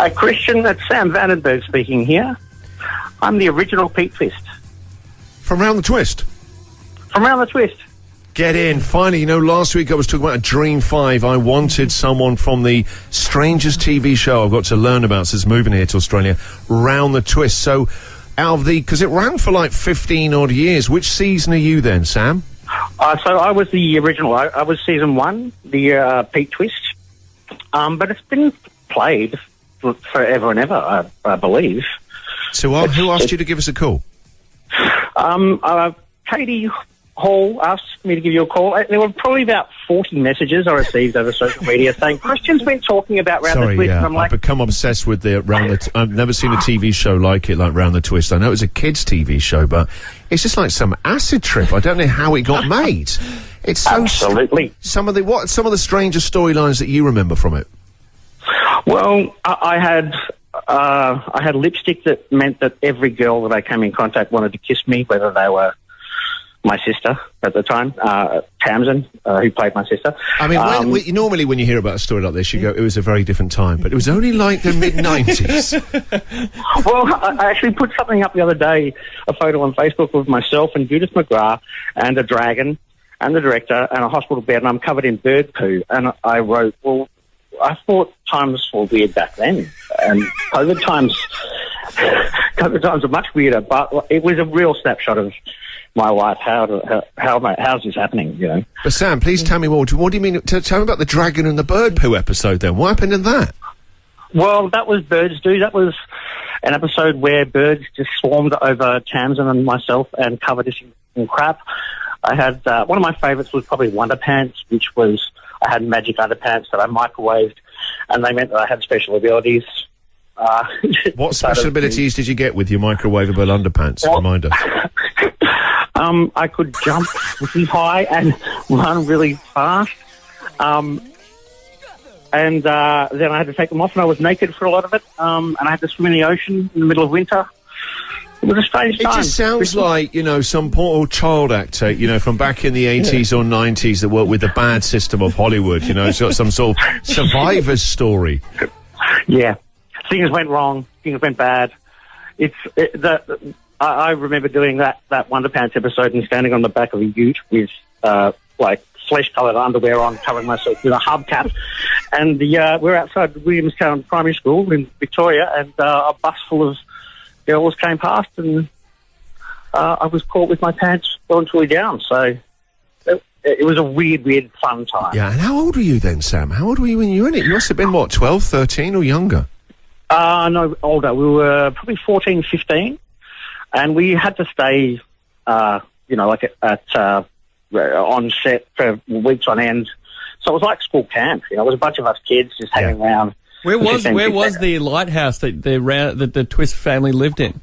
Hi, Christian. It's Sam Vandenberg speaking here. I'm the original Pete Twist. From Round the Twist? From Round the Twist. Get in. Finally, you know, last week I was talking about a Dream 5. I wanted someone from the strangest TV show I've got to learn about since moving here to Australia, Round the Twist. So, out of the... because it ran for like 15-odd years. Which season are you then, Sam? So I was the original. I was season 1, the Pete Twist. But it's been played forever and ever, I believe. So who asked you to give us a call? Katie Hall asked me to give you a call. There were probably about 40 messages I received over social media saying, Christian's been talking about Round the Twist. Yeah, and I'm like, I've become obsessed with the I've never seen a TV show like it, like Round the Twist. I know it was a kids' TV show, but it's just like some acid trip. I don't know how it got made. It's so... Absolutely. Some of the strangest storylines that you remember from it? Well, I had lipstick that meant that every girl that I came in contact wanted to kiss me, whether they were my sister at the time, Tamsin, who played my sister. I mean, normally when you hear about a story like this, you go, it was a very different time, but it was only like the mid-90s. Well, I actually put something up the other day, a photo on Facebook of myself and Judith McGrath and a dragon and the director and a hospital bed, and I'm covered in bird poo. And I wrote, well, I thought times were weird back then, and COVID times are much weirder. But it was a real snapshot of my life. How's this happening? You know. But Sam, please tell me more. What do you mean? Tell me about the dragon and the bird poo episode. Then what happened in that? Well, that was Birds Do. That was an episode where birds just swarmed over Tamsin and myself and covered us in crap. I had one of my favourites was probably Wonder Pants, which was. I had magic underpants that I microwaved, and they meant that I had special abilities. What special abilities did you get with your microwavable underpants? Well, Remind us. I could jump really high and run really fast. And then I had to take them off, and I was naked for a lot of it. And I had to swim in the ocean in the middle of winter. It was a strange time. It just sounds like, you know, some poor old child actor, you know, from back in the 80s or 90s that worked with the bad system of Hollywood, you know, so some sort of survivor's story. Yeah. Things went wrong. Things went bad. I remember doing that Wonder Pants episode and standing on the back of a ute with, flesh-coloured underwear on, covering myself with a hubcap. And we're outside Williamstown Primary School in Victoria, and a bus full of girls came past, and I was caught with my pants voluntarily down. So it was a weird, fun time. Yeah, and how old were you then, Sam? How old were you when you were in it? You must have been, 12, 13 or younger? No, older. We were probably 14, 15, and we had to stay, on set for weeks on end. So it was like school camp. You know, it was a bunch of us kids just hanging around. Where was the lighthouse that the Twist family lived in?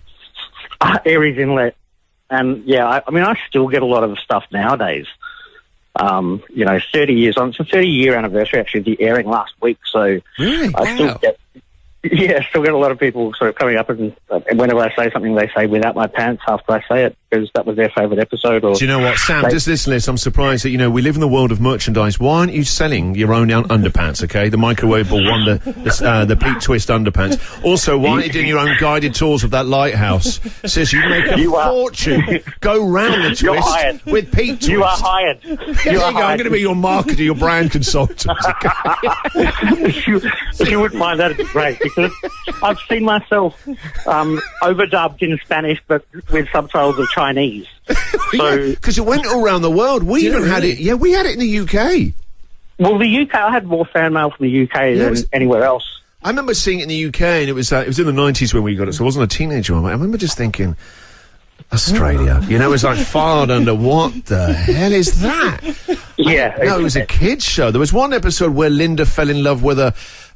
Aries Inlet. And, yeah, I still get a lot of stuff nowadays. 30 years on. It's a 30-year anniversary, actually, of the airing last week. So really? I still get a lot of people sort of coming up and whenever I say something, they say without my pants after I say it because that was their favourite episode. Or do you know what, Sam? Just listen to this. I'm surprised that, you know, we live in the world of merchandise. Why aren't you selling your own underpants, okay? The microwavable one, the Pete Twist underpants. Also, why aren't you doing your own guided tours of that lighthouse? Says you make a fortune. Go round the Twist with Pete Twist. You are hired. I'm going to be your marketer, your brand consultant. If you wouldn't mind, that'd be great. Because I've seen myself overdubbed in Spanish, but with subtitles of Chinese. So because it went all around the world. We even had it. Yeah, we had it in the UK. Well, the UK, I had more fan mail from the UK than anywhere else. I remember seeing it in the UK, and it was in the 90s when we got it, so I wasn't a teenager. I remember just thinking, Australia, you know, it was like fired under. What the hell is that? Yeah, no, it was a kids show. There was one episode where Linda fell in love with a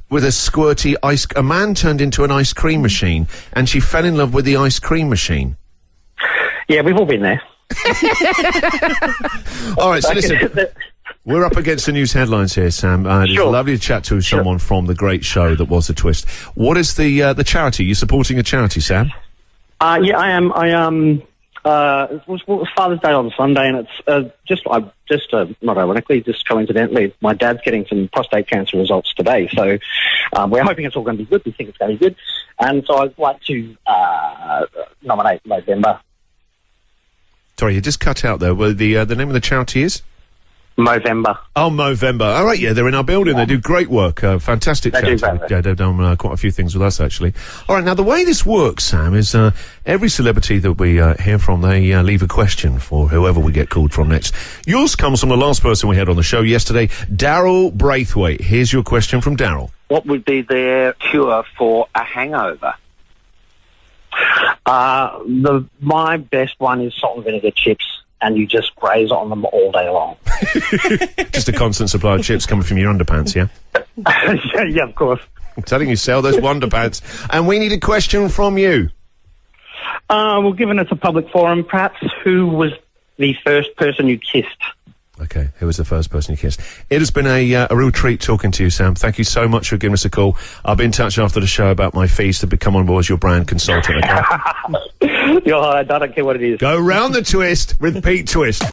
squirty a man turned into an ice cream machine, and she fell in love with the ice cream machine. Yeah, we've all been there. All right, so listen, we're up against the news headlines here, Sam. It's lovely to chat to someone from the great show that was The Twist. What is the charity? You're supporting a charity, Sam? Yeah, I am. It was Father's Day on Sunday, and it's not ironically, just coincidentally, my dad's getting some prostate cancer results today. So we're hoping it's all going to be good. We think it's going to be good, and so I'd like to nominate Movember. Sorry, you just cut out there. Well, the name of the charity is? Movember. Oh, Movember. All right, yeah, they're in our building. They do great work. Fantastic They charity. do, Yeah, they've done quite a few things with us, actually. All right, now, the way this works, Sam, is every celebrity that we hear from, they leave a question for whoever we get called from next. Yours comes from the last person we had on the show yesterday, Daryl Braithwaite. Here's your question from Daryl. What would be their cure for a hangover? My best one is salt and vinegar chips, and you just graze on them all day long. Just a constant supply of chips coming from your underpants, yeah? Yeah, of course. I'm telling you, sell those Wonder Pants. And we need a question from you. Well, given it's a public forum, perhaps who was the first person you kissed? Okay, who was the first person you kissed? It has been a real treat talking to you, Sam. Thank you so much for giving us a call. I'll be in touch after the show about my fees to become on board as your brand consultant, okay? I don't care what it is. Go round the twist with Pete Twist.